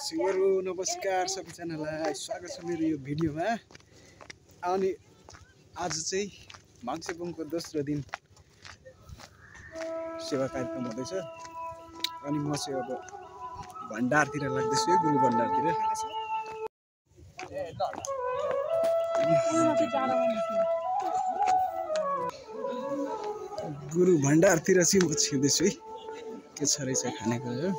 शिवहरू नमस्कार सबैजनालाई स्वागत छ मेरो यो भिडियोमा। अनि आज चाहिँ माङ्सेबुङको दोस्रो दिन सेवा कार्यक्रम हुँदैछ। अनि म चाहिँ अब भण्डारतिर लाग्दैछु, गुरु भण्डारतिर। गुरु भण्डारतिर चाहिँ म छिर्दैछु है, के छ रहेछ खानेकुरा।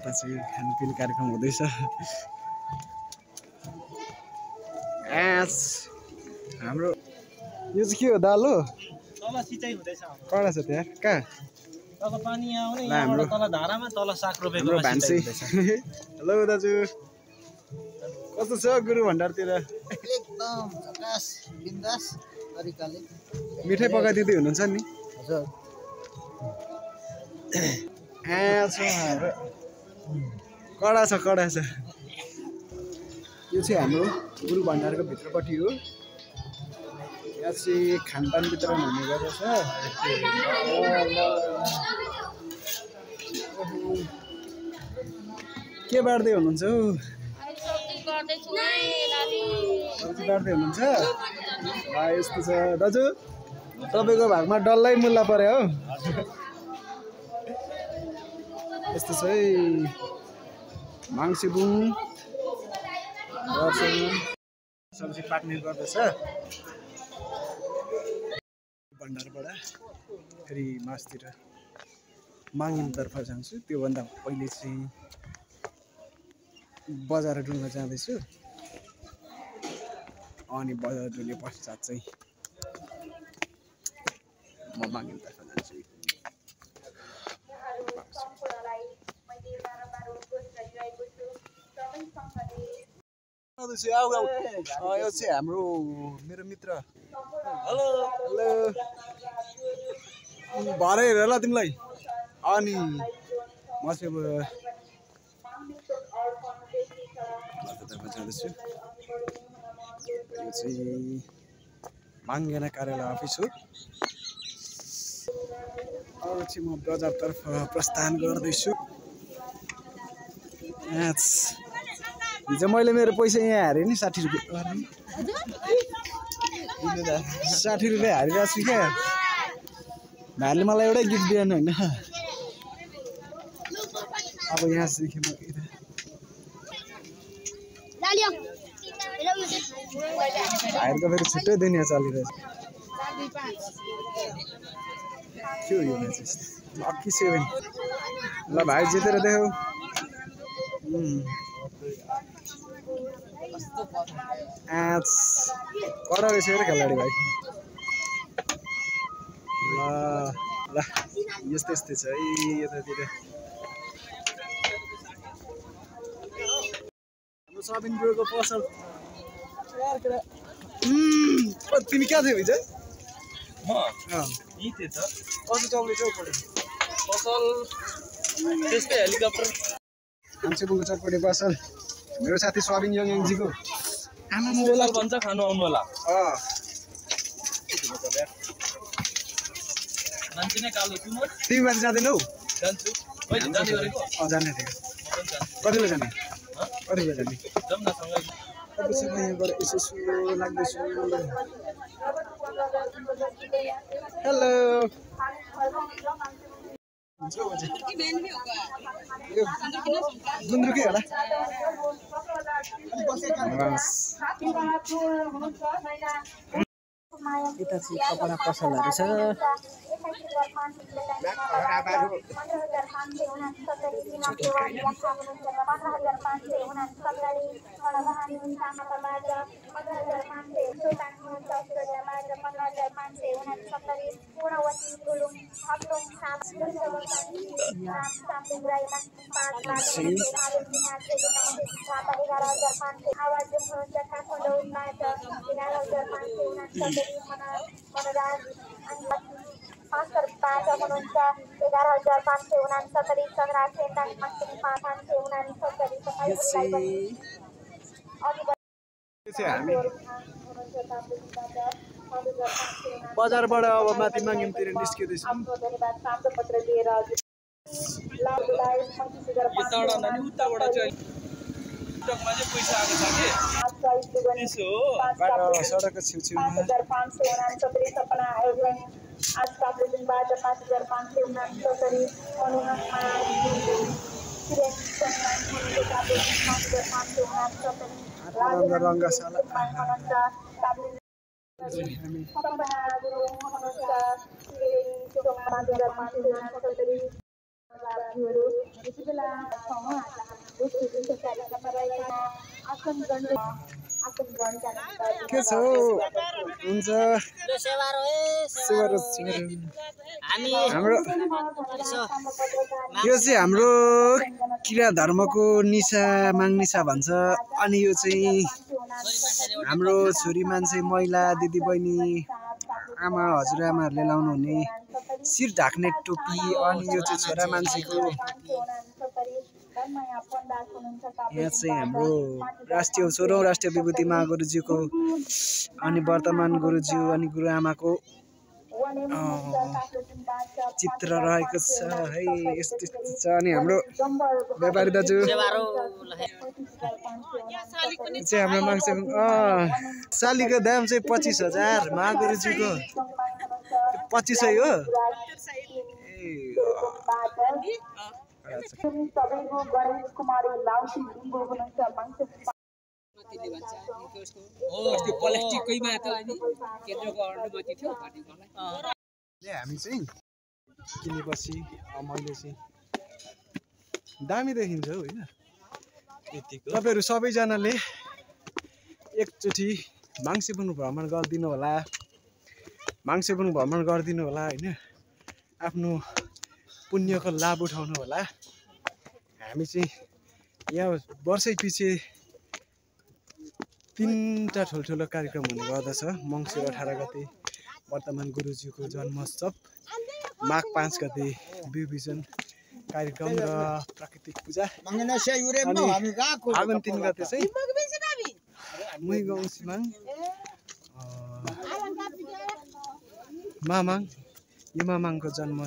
खानपिन कार्यक्रम हुँदैछ। हाम्रो यो चाहिँ के हो, दाल हो? तल सिँचाइ हुँदैछ। कडा छ त्यहाँ, कहाँ? तल पानी आउने, यहाँबाट तल धारामा तल साग रोपेको भान्से। हेलो दाजु, कस्तो छ गुरु भण्डारतिर? एकदम झकास बिन्दास तरिकाले मिठाई पकाइदिँदै हुनुहुन्छ नि? हजुर। कडा छ, कडा छ। यो चाहिँ हाम्रो गुरु भण्डारको भित्रपट्टि हो। यहाँ चाहिँ खानपान वितरण हुने गर्दछ। के बाँड्दै हुनुहुन्छ हौ? सब्जी बाँड्दै हुनुहुन्छ? यस्तो छ दाजु, तपाईँको भागमा डल्लै मुल्ला पर्यो हो। यस्तो छ है माङ्सेबुङ सब्जी पाक्ने गर्दछ। भण्डारबाट फेरि मासतिर माङ्गिमतर्फ जान्छु। त्योभन्दा पहिले चाहिँ बजार डुल्न जाँदैछु। अनि बजार डुले पश्चात चाहिँ म माङ्गिमतर्फ जान्छु। यो चाहिँ हाम्रो मेरो मित्र। हेलो हेलो, भरे हेर ल तिमीलाई। अनि म चाहिँ अब जाँदैछु। यो चाहिँ माङ्गेना कार्यालय अफिस हो। अब चाहिँ म बजारतर्फ प्रस्थान गर्दैछु। हिजो मैले मेरो पैसा यहाँ हारेँ नि, 60 रुपियाँ। 60 रुपियाँ हारिरहेको छु क्या। भाइले मलाई एउटै गिफ्ट दिएन होइन। अब यहाँदेखि म भाइहरूको फेरि छुट्टै दुनियाँ चलिरहेछ। के हो यो म्याच? लक्की 7। ल भाइ जितेर देखाऊ। कडा रहेछ अरे खेलाडी भाइ। ल ल यस्तै यस्तै छ है यतातिर। हाम्रो सबिन ब्रोको पसल। तिमी कहाँ थियौ हिजो? म यही थिएँ त। कस्तो चल्दैछ हौ पसल त्यस्तै हेलिकप्टर। माङ्सेबुङको चटपटे पसल मेरो साथी सबिन यङजीको। आमा मोला भन्छ खानु आउनु होला। मान्छे नै कालो छु म। तिमी माथि जाँदैनौ? जान्छु। कहिले जाने गरेको? जाने थियो। कति बेला जाने? कति बेला जाने? जाउँ न सँगै। त्यसो म यहाँबाट यसो लाग्दैछु। हेलो, गुन्द्रुकै होला। यता चाहिँ कपडा पसलहरू छ। मास्टर 5 हुनुहुन्छ 11,569 17 569 हामी बजारबाट अब माथि माङ्गिमतिर निस्किँदैछु। धन्यवाद प्राप्त पत्र दिएर लाभलाई 35,500 उताबाट चाहिँ टिकटकमा चाहिँ पैसा आएको छ कि त्यसो हो बाटो सडकको छेउछेउमा 5,569 सपना एयरलाइन आज काभ्रेजुङबाट 5,569 अनुहारमा रङ्गशाला के छ हुन्छ हाम्रो यो चाहिँ हाम्रो किरा धर्मको निशा माग्निशा भन्छ। अनि यो चाहिँ हाम्रो छोरी मान्छे महिला दिदीबहिनी आमा हजुरआमाहरूले लाउनु हुने शिर ढाक्ने टोपी। अनि यो चाहिँ छोरा मान्छेको यहाँ चाहिँ हाम्रो राष्ट्रिय 16औं राष्ट्रिय विभूति महागुरुज्यूको अनि वर्तमान गुरुज्यू अनि गुरुआमाको चित्र रहेको छ है। यस्तो छ। अनि हाम्रो व्यापारी दाजु चाहिँ हाम्रो माग्छ सालीको दाम चाहिँ 25,000 महागुरुजीको 2500 हो। हामी चाहिँ किनेपछि मैले चाहिँ दामी देखिन्छ होइन। तपाईँहरू सबैजनाले एकचोटि माङ्सेबुङ भ्रमण गरिदिनु होला, माङ्सेबुङ भ्रमण गरिदिनु होला होइन। आफ्नो पुण्यको लाभ उठाउनु होला। हामी चाहिँ यहाँ वर्षै पछि 3टा ठुल्ठुलो कार्यक्रम हुने गर्दछ। मङ्सिर 18 गते वर्तमान गुरुजीको जन्मोत्सव, माघ 5 गते विभिजन कार्यक्रम र प्राकृतिक पूजा, अनि फागुन 3 गते चाहिँ मुइगाउँ मामाङ युमामाङको जन्म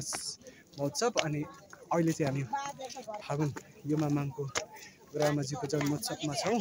महोत्सव। अनि अहिले चाहिँ हामी फागुन युमामाङको गुरुआमाजीको जन्मोत्सवमा छौँ।